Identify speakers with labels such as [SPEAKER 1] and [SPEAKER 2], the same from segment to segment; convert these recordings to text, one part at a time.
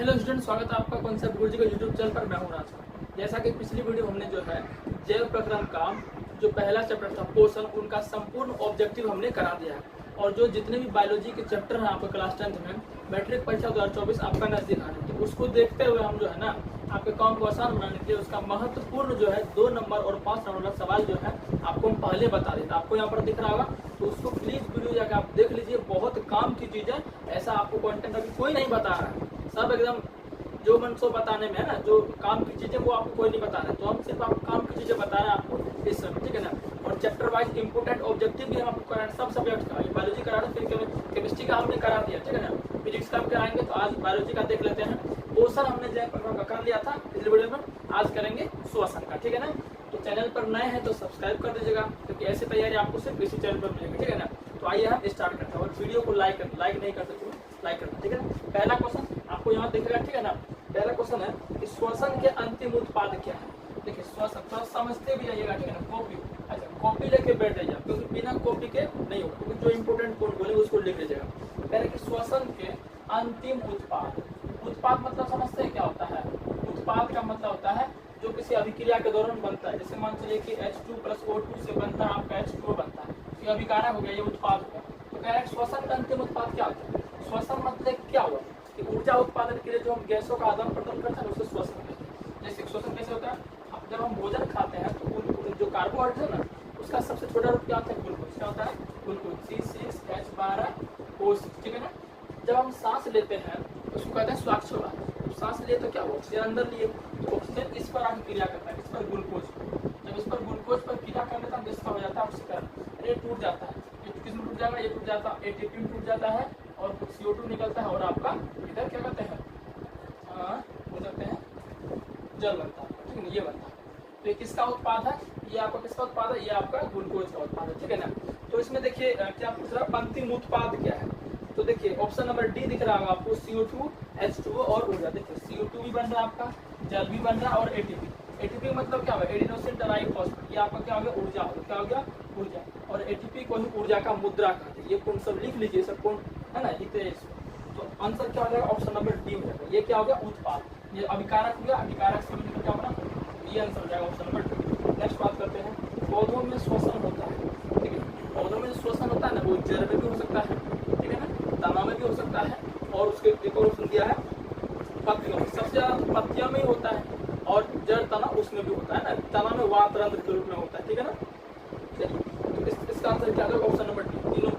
[SPEAKER 1] Hello student, स्वागत है आपका कॉन्सेप्ट गुरुजी के यूट्यूब चैनल पर। मैं हूं राज। जैसा कि पिछली वीडियो हमने जो है जैव प्रक्रम का जो पहला चैप्टर था पोषण, उनका संपूर्ण ऑब्जेक्टिव हमने करा दिया है। और जो जितने भी बायोलॉजी के चैप्टर हैं आपके क्लास 10th में मैट्रिक परीक्षा 2024 आपका नजदीक आ रही है, तो उसको देखते हुए हम जो है ना आपके काम को आसान बनाने के लिए उसका महत्वपूर्ण जो है 2 नंबर और 5 नंबर का सवाल जो है आपको हम पहले बता देते। आपको यहाँ पर दिख रहा होगा, तो उसको प्लीज वीडियो जाकर आप देख लीजिए। बहुत काम की चीज है, ऐसा आपको कंटेंट अभी कोई नहीं बता रहा है। सब एकदम जो मन सो बताने में है ना, जो काम की चीजें वो आपको कोई नहीं बता रहा है, तो हम सिर्फ आपको काम की चीजें बता रहे हैं आपको इस समय, ठीक है ना। और चैप्टर वाइज इंपोर्टेंट ऑब्जेक्टिव भी हम आपको करा रहे हैं सब सब्जेक्ट का। ये बायोलॉजी करा रहे हैं, फिर केमिस्ट्री का हमने करा दिया, ठीक है ना। फिजिक्स का हम कराएंगे, तो आज बायोलॉजी का देख लेते हैं। पोषण हमने जैव प्रक्रम का कर लिया था पिछले वीडियो में, आज करेंगे श्वसन का, ठीक है ना। तो चैनल पर नए हैं तो सब्सक्राइब कर दीजिएगा, क्योंकि ऐसी तैयारी आपको सिर्फ इसी चैनल पर मिलेगी, ठीक है ना। तो आइए हम स्टार्ट करते हैं। और वीडियो को लाइक नहीं करते तो लाइक करना, ठीक है ना। पहला क्वेश्चन आपको यहाँ दिखेगा, ठीक है ना। पहला क्वेश्चन है कि श्वसन के अंतिम उत्पाद क्या है। देखिए श्वसन थोड़ा समझते भी जाइएगा, ठीक है ना। कॉपी, अच्छा कॉपी लेके बैठ जाइए, क्योंकि बिना कॉपी के नहीं होगा, क्योंकि जो इंपोर्टेंट पॉइंट बोले उसको लिख लीजिएगा। पहले कि श्वसन के अंतिम उत्पाद, उत्पाद मतलब समझते हैं क्या होता है। उत्पाद का मतलब होता है जो किसी अभिक्रिया के दौरान बनता है। जैसे मान चलिए कि H2+O2 से बनता है आपका H2O बनता है, ये अभिकारक हो गया, ये उत्पाद हो गया। तो कह रहे हैं श्वसन का अंतिम उत्पाद क्या होता है। श्वसन मतलब क्या हुआ कि ऊर्जा उत्पादन के लिए जो हम गैसों का आदान प्रदान करते हैं उसे श्वसन कहते हैं। जैसे श्वसन कैसे होता है, अब जब हम भोजन खाते हैं तो जो कार्बोहाइड्रेट है ना, उसका सबसे छोटा रूप क्या होता है, ग्लूकोज। क्या होता है, ग्लूकोज, C6H12O6, ठीक है ना। जब हम सांस लेते हैं तो उसको कहते हैं श्वासोच्छ्वास। सांस लिए तो क्या हुआ, ऑक्सीजन अंदर लिए, तो ऑक्सीजन इस पर आके क्रिया करता है, इस पर ग्लूकोज। जब इस पर ग्लूकोज पर क्रिया कर लेता है तो इसका हो जाता है ऑक्सीकरण, ये टूट जाता है। ये किसमें टूट जाएगा, ये टूट जाता है एटीपी में टूट जाता है, और कुछ CO2 निकलता है, और आपका इधर क्या कहते हैं बोल सकते हैं जल बनता है, ठीक है, ये बनता है। तो ये किसका उत्पाद है, ये आपका किसका उत्पाद है, ये आपका ग्लूकोज का उत्पाद है, ठीक है ना। तो इसमें देखिए क्या पूछ रहा है, अंतिम उत्पाद क्या है। तो देखिए ऑप्शन नंबर डी दिख रहा होगा आपको, CO2 H2O और ऊर्जा। देखिए CO2 भी बन रहा है आपका, जल भी बन रहा है, और एटीपी मतलब क्या होगा, एडिनोसिन डाइफॉस्फेट, ये आपका क्या हो गया, ऊर्जा हो गया। क्या हो गया, ऊर्जा। और एटीपी को ही ऊर्जा का मुद्रा कहते हैं। ये कौन सब लिख लीजिए, सब कौन है ना, लिखते हैं इसको। तो आंसर क्या हो जाएगा, ऑप्शन नंबर डी हो जाएगा। ये क्या हो गया, उत्पाद। ये अभिकारक हो गया, अभिकारक से मिलकर क्या बना, ये आंसर हो जाएगा ऑप्शन नंबर डी। नेक्स्ट बात करते हैं, पौधों में श्वसन होता है, ठीक है। पौधों में श्वसन होता है ना, वो जड़ में भी हो सकता है, ठीक है ना, तना में भी हो सकता है, और उसके एक और ऑप्शन दिया है पत्तियों में। सबसे ज्यादा पत्तियों में ही होता है, और जड़ तना उसमें भी होता है ना, तना में वातरंध्र के रूप में होता है, ठीक है ना। चलिए तो इसका आंसर क्या होगा, ऑप्शन नंबर डी, तीनों।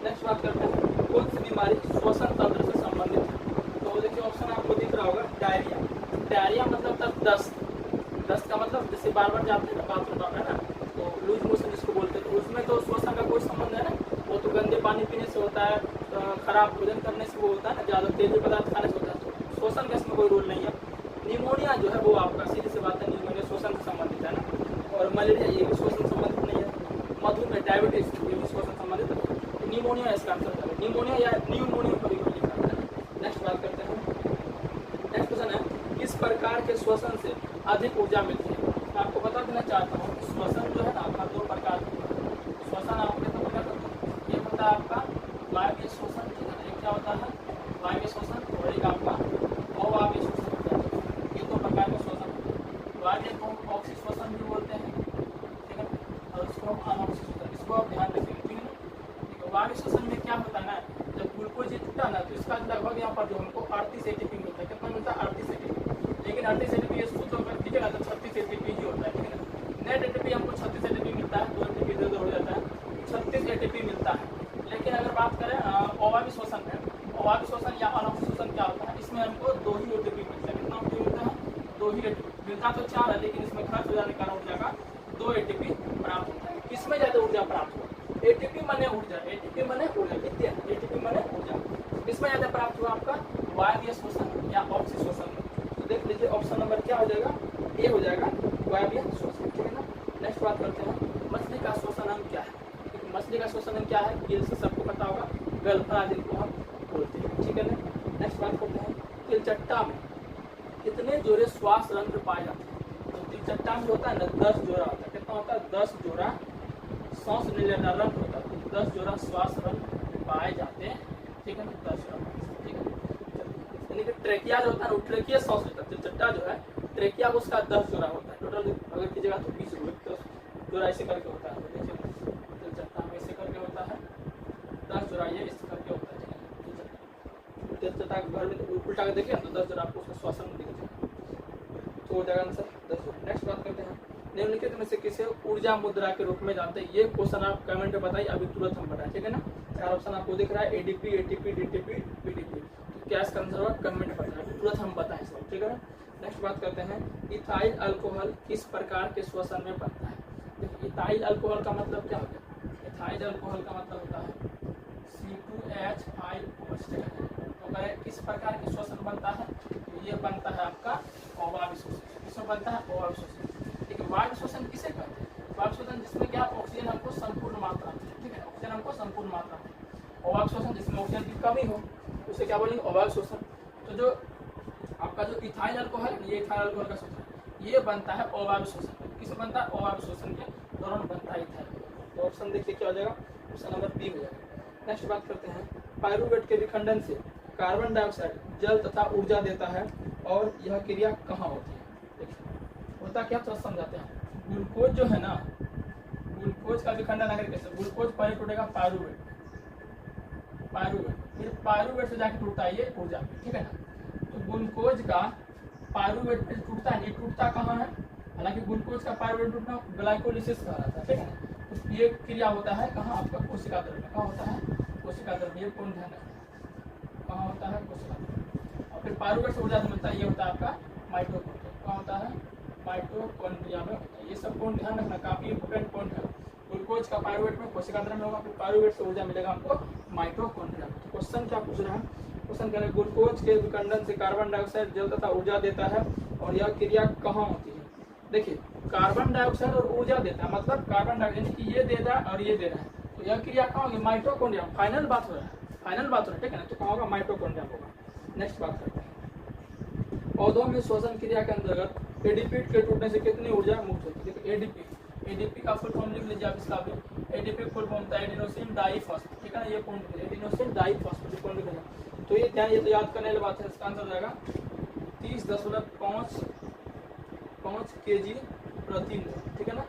[SPEAKER 1] नेक्स्ट बात करते हैं, कौन सी बीमारी श्वसन तंत्र से संबंधित है। तो देखिए ऑप्शन आपको दिख रहा होगा, डायरिया। डायरिया मतलब तब दस्त का मतलब जैसे बार बार जाते हैं ना बाथरूम में ना, तो लूज मोशन जिसको बोलते हैं, तो उसमें तो श्वसन का कोई संबंध है ना। वो तो गंदे पानी पीने से होता है, खराब भोजन करने से वो होता है ना, ज्यादा तेज पदार्थ खाने से होता है, तो श्वसन का इसमें कोई रोल नहीं है। निमोनिया जो है वो आपका सीधी सी बात है, निमोनिया श्वसन से संबंधित है ना। और मलेरिया ये भी श्वसन संबंधित नहीं है। मधुमेह, डायबिटीज ये भी श्वसन संबंधित है। तो निमोनिया इसका आंसर है, निमोनिया या न्यूमोनिया कभी कभी लिखा है। नेक्स्ट बात करते हैं, नेक्स्ट क्वेश्चन है, किस प्रकार के श्वसन से अधिक ऊर्जा मिलती है। मैं आपको बता देना चाहता हूँ, श्वसन जो है ना आपका 2 प्रकार का श्वसन आपको कितना प्रकार का, एक होता है आपका वायवीय श्वसन, ठीक है। एक क्या होता है, वायवीय श्वसन, और एक आपका अवायवीय श्वसन होता है। ये 2 प्रकार का श्वसन होता है। वायवीय को हम ऑक्सी श्वसन भी बोलते हैं, ठीक है, और इसको हम अनऑक्सी श्वसन, इसको आप ध्यान रखिएगा, ठीक है ना। वायवीय श्वसन में क्या होता है ना, जब ग्लूकोज टूटा ना, तो इसका लगभग यहाँ पर जो हमको 38 ATP मिलता है। कितना मिलता है, 38 ATP। लेकिन 38 ATP ये शुद्ध होकर, ठीक है ना, तो 36 ATP ही होता है, ठीक है ना। नेट ATP हमको 36 ATP मिलता है, 2 ATP इधर हो जाता है, 36 ATP मिलता है। लेकिन अगर बात करें अवायवीय श्वसन में, अवायवीय श्वसन या अनॉक्सी श्वसन क्या होता है, इसमें हमको 2 ही ATP मिलता है। कितना ATP मिलता है, 2 ही ATP मिलता, तो 4 है, लेकिन इसमें खर्च हो जाने के कारण ऊर्जा का 2 ATP प्राप्त होता है। किसमें ज्यादा ऊर्जा प्राप्त हुआ, ATP माने ऊर्जा, ATP माने ऊर्जा, कितने ATP माने ऊर्जा, इसमें ज्यादा प्राप्त हुआ आपका वायवीय श्वसन या ऑक्सी श्वसन में। तो देख लीजिए ऑप्शन नंबर क्या हो जाएगा, ए हो जाएगा, वायवीय श्वसन, ठीक है ना। नेक्स्ट बात करते हैं, मछली का श्वसन अंग क्या है। मछली का श्वसन अंग क्या है, गिल से सबको पता होगा, गलफड़ा जिनको हम बोलते हैं, ठीक है ना। नेक्स्ट बात करते हैं, तिलचट्टा में कितने जोड़े श्वास रंध्र पाए जाते हैं। तो तिलचट्टा में होता है ना 10 जोड़ा होता है। कितना होता है, 10 जोड़ा सांस लेने वाला रंध्र होता है, 10 जोड़ा श्वास रंध्र पाए जाते हैं, ठीक है ना, 10 जोड़ा, ठीक है। यानी कि ट्रेकिया जो होता है ना, वो ट्रेकिया सांस लेता है। चट्टा जो है ट्रेकिया उसका 10 जोड़ा होता है टोटल, अगर कीजिएगा तो 20 जोड़ा ऐसे करके होता है। देखिए चट्टा में ऐसे करके होता है, 10 जोड़ा ये इस करके होता है। चट्टा घर में उल्टा के देखिए तो 10 जोड़ा आपको उसका श्वसन दिख जाएगा, तो हो जाएगा आंसर 10 जोड़ा। नेक्स्ट बात करते हैं, निम्नलिखित में से किसे ऊर्जा मुद्रा के रूप में जानते हैं? ये क्वेश्चन आप कमेंट में बताइए, अभी तुरंत हम बताएं, ठीक है ना। 4 ऑप्शन आपको दिख रहा है, एडीपी, एटीपी, डीटीपी, पीडीपी। तो क्या इसका आंसर होगा कमेंट बताएं, तुरंत हम बताएं सब, ठीक है ना। नेक्स्ट बात करते हैं, इथाइल अल्कोहल किस प्रकार के श्वसन में बनता है? देखिए इथाइल अल्कोहल का मतलब क्या होता है? इथाइल अल्कोहल का मतलब होता है C2H5O। तो किस प्रकार के श्वसन बनता है? तो ये बनता है आपका अवायवीय श्वसन। किसमें बनता है? अवायवीय श्वसन। ठीक है, वायु श्वसन किसे कहते हैं? वायु श्वसन जिसमें क्या ऑक्सीजन हमको संपूर्ण मात्रा में, ठीक है, ऑक्सीजन हमको संपूर्ण मात्रा में। अवायवीय श्वसन जिसमें ऑक्सीजन की कमी हो उसे क्या बोलेंगे? अवायवीय श्वसन। तो जो आपका जो इथाइल अल्कोहल है, ये इथाइल अल्कोहल का श्वसन ये बनता है अवायवीय श्वसन। किस बनता है? अवायवीय श्वसन के दौरान बनता है इथाइल। तो ऑप्शन देखिए क्या हो जाएगा, ऑप्शन नंबर बी हो जाएगा। नेक्स्ट बात करते हैं, पायरुवेट के विखंडन से कार्बन डाइऑक्साइड जल तथा ऊर्जा देता है और यह क्रिया कहाँ होती है? देखिए होता क्या, थोड़ा समझाते हैं। ग्लूकोज जो है ना, ग्लूकोज का विखंडन अगर कैसे, ग्लूकोज पहले टूटेगा पायरुवेट, फिर पायरुवेट से जाके टूटता है ये ऊर्जा, ठीक है ना। तो ग्लूकोज का पायरुवेट पे टूटता नहीं, टूटता कहाँ है? हालांकि ग्लूकोज का पायरुवेट टूटना ग्लाइकोलिसिस कहलाता है, ठीक है। तो ये क्रिया होता है कहाँ? आपका कोशिका द्रव्य में। कहाँ होता है? कोशिका द्रव्य। ये कौन ध्यान है, कहाँ होता है? कोशिका द्रव्य। और फिर पायरुवेट से ऊर्जा मिलता है, ये होता है आपका माइटोकॉन्ड्रिया। कहाँ होता है? माइटोकॉन्ड्रिया में होता है। ये सब कौन ध्यान रखना, काफी इंपोर्टेंट पॉइंट है। ग्लूकोज का पायरुवेट में कोशिका द्रव्य में होगा, फिर पायरुवेट से ऊर्जा मिलेगा हमको माइटोकॉन्ड्रिया। तो क्वेश्चन क्या पूछ रहा है? क्वेश्चन कह रहे हैं ग्लूकोज के विखंडन से कार्बन डाइऑक्साइड जल तथा ऊर्जा देता है और यह क्रिया कहाँ होती है? देखिए कार्बन डाइऑक्साइड और ऊर्जा देता है, मतलब कार्बन डाइऑक्साइड की ये दे रहा है और ये दे रहा है, तो यह क्रिया कहाँ होगी? माइटोकॉन्ड्रिया। फाइनल बात हो रहा है, फाइनल बात हो रहा है, ठीक है ना। तो कहाँ होगा? माइटोकॉन्ड्रिया होगा। नेक्स्ट बात करते हैं, पौधों में श्वसन क्रिया के अंतर्गत एडीपी के टूटने से कितनी ऊर्जा मुक्त होती है? देखिए एडीपी का फुल फॉर्म लिख लीजिए आप इसका भी। एडीपी फुल फॉर्म था एडिनोसिन डाइफॉस्फेट, ठीक है ना। ये पॉइंट एडिनोसिन डाइफॉस्फेट पॉइंट लिखा जाए, तो ये ध्यान, ये तो याद करने वाली बात है। इसका आंसर हो जाएगा 30.5 kg प्रति मोल, ठीक है ना।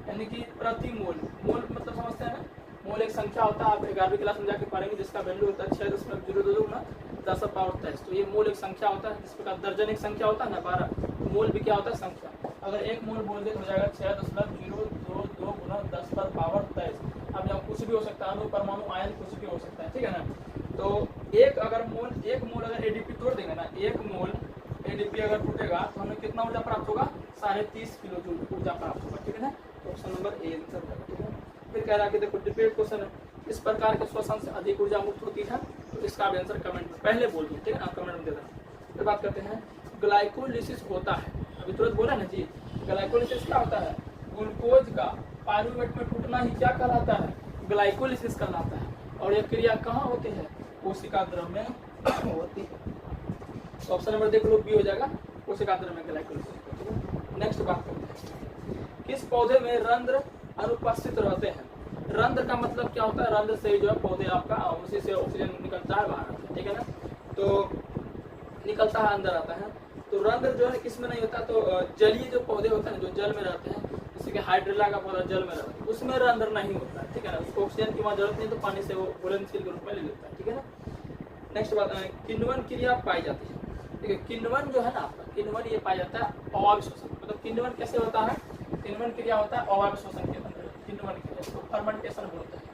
[SPEAKER 1] यानी कि प्रति मोल, मोल मतलब समझते हैं ना, मोल एक संख्या होता है, आप 11वीं क्लास में जाके पढ़ेंगे, जिसका वैल्यू होता है 6.022 × 10⁻23। तो ये मोल एक संख्या होता है, जिस प्रकार दर्जन एक संख्या होता है ना, 12 मोल भी क्या होता है? संख्या। अगर एक मोल बोल दे तो हो जाएगा 6.022 × 10⁻23। अब यहाँ कुछ भी हो सकता है, अणु परमाणु आयन कुछ भी हो सकता है, ठीक है ना। तो एक मोल अगर एडीपी तोड़ देंगे ना, एक मोल एडीपी अगर टूटेगा तो हमें कितना ऊर्जा प्राप्त होगा? 30.5 किलो जूल ऊर्जा प्राप्त होगा, ठीक है ना। तो ऑप्शन नंबर ए आंसर होगा, ठीक है। फिर कह रहा है कि देखो डिबेट क्वेश्चन है, इस प्रकार के श्वसन से अधिक ऊर्जा मुक्त होती है, तो इसका भी आंसर कमेंट में पहले बोल दो, ठीक है ना, कमेंट में दे देना। फिर बात करते हैं, ग्लाइकोलिसिस होता है, अभी तुरंत बोला ना जी, ग्लाइकोलिसिस क्या होता है? ग्लूकोज का पायरुवेट में टूटना ही क्या कहलाता है? ग्लाइकोलिसिस कहलाता है। और यह क्रिया कहाँ होती है? कोशिका द्रव्य में होती है। तो ऑप्शन नंबर देख लो, बी हो जाएगा, कोशिका द्रव्य में ग्लाइकोलिसिस। नेक्स्ट बात करते हैं, किस पौधे में रंध्र अनुपस्थित रहते हैं? रंध्र का मतलब क्या होता है? रंध्र से जो है पौधे आपका, उसी से ऑक्सीजन निकलता है बाहर आता है, ठीक है ना। तो निकलता है, अंदर आता है। तो रंध्र जो है किसमें नहीं होता? तो जलीय जो पौधे होते हैं जो जल में रहते हैं, जैसे कि हाइड्रिला का पौधा जल में रहता है, उसमें रंध्र नहीं होता है, ठीक है ना। उसको ऑक्सीजन की वहाँ जरूरत नहीं, तो पानी से वो घुलनशील के रूप में ले लेता है, ठीक है ना। नेक्स्ट बात, किण्वन क्रिया पाई जाती है। ठीक है, किण्वन जो है ना आपका, किण्वन ये पाया जाता है अवायवीय श्वसन। मतलब किण्वन कैसे होता है? किण्वन क्रिया होता है अवायवीय श्वसन के अंदर, किण्वन क्रिया, इसको फर्मेंटेशन बोलते हैं।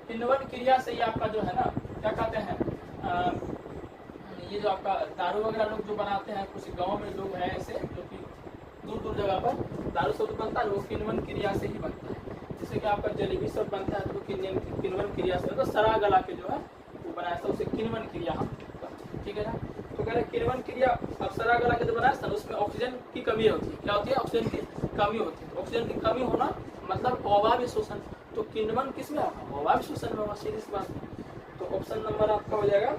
[SPEAKER 1] किण्वन क्रिया से ही आपका जो है ना, क्या कहते हैं, ये जो आपका दारू वगैरह लोग जो बनाते हैं, कुछ गांव में लोग हैं ऐसे जो कि दूर दूर जगह पर दारू सब बनता है, वो किण्वन क्रिया से ही बनता है। जैसे कि आपका जलेबी सब बनता है तो किण्वन क्रिया से, मतलब सरा गला के जो है वो बनाया था, उसे किण्वन क्रिया हम कहते हैं, ठीक है ना। तो कह रहे किण्वन क्रिया, अब सरा गला के जो बनाया था उसमें ऑक्सीजन की कमी होती है। क्या होती है? ऑक्सीजन की कमी होती है। ऑक्सीजन की कमी होना मतलब अवायवीय श्वसन। तो किण्वन किसमें होगा? अवायवीय श्वसन में होगा, सीधी सी बात। तो ऑप्शन नंबर आपका हो जाएगा,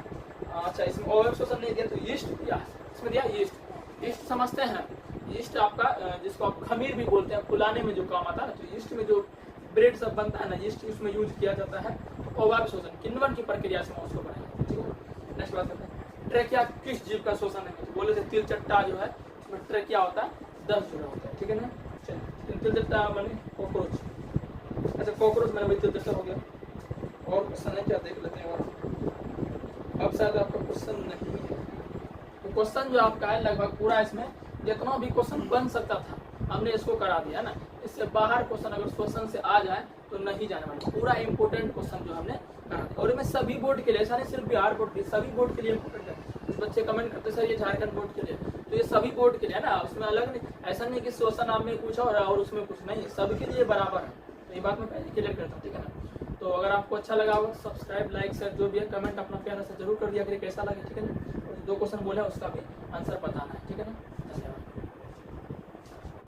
[SPEAKER 1] अच्छा इसमें अवायवीय श्वसन नहीं दिया तो यीस्ट दिया, इसमें दिया यीस्ट। यीस्ट समझते हैं, यीस्ट आपका जिसको आप खमीर भी बोलते हैं, फुलाने में जो काम आता है ना, तो यीस्ट में जो ब्रेड सब बनता है ना, यीस्ट उसमें यूज किया जाता है। अवायवीय श्वसन किण्वन की प्रक्रिया से उसको बनाया, ठीक है। नेक्स्ट बात करते हैं, ट्रेकिया किस जीव का शोषण नहीं होता, बोले थे तिलचट्टा जो है उसमें ट्रेकिया होता है 10 जुड़ा होता है, ठीक है ना। चलिए तिलचट्टा मैंने कॉकरोच, अच्छा कॉकरोच मैंने वही तिलचट्टा हो गया। और क्वेश्चन है क्या देख लेते हैं। और अब शायद आपका क्वेश्चन नहीं है, तो क्वेश्चन जो आपका है लगभग पूरा इसमें जितना भी क्वेश्चन बन सकता था हमने इसको करा दिया ना। इससे बाहर क्वेश्चन अगर क्वेश्चन से आ जाए तो नहीं जाने वाला, पूरा इंपोर्टेंट क्वेश्चन जो हमने करा दिया। और मैं सभी बोर्ड के लिए, ऐसा नहीं सिर्फ बिहार बोर्ड के, सभी बोर्ड के लिए इंपोर्टेंट है। कुछ बच्चे कमेंट करते सर ये झारखंड बोर्ड के लिए, तो ये सभी बोर्ड के लिए है ना, उसमें अलग नहीं, ऐसा नहीं कि क्वेश्चन आप में कुछ और उसमें कुछ नहीं, सबके लिए बराबर है। तो ये बात मैं पहले क्लियर करता हूँ, ठीक है ना। तो अगर आपको अच्छा लगा हो सब्सक्राइब लाइक शेयर जो भी है कमेंट अपना प्यारा से जरूर कर दिया करिए कैसा लगे, ठीक है ना। और जो क्वेश्चन बोले उसका भी आंसर बताना है, ठीक है ना।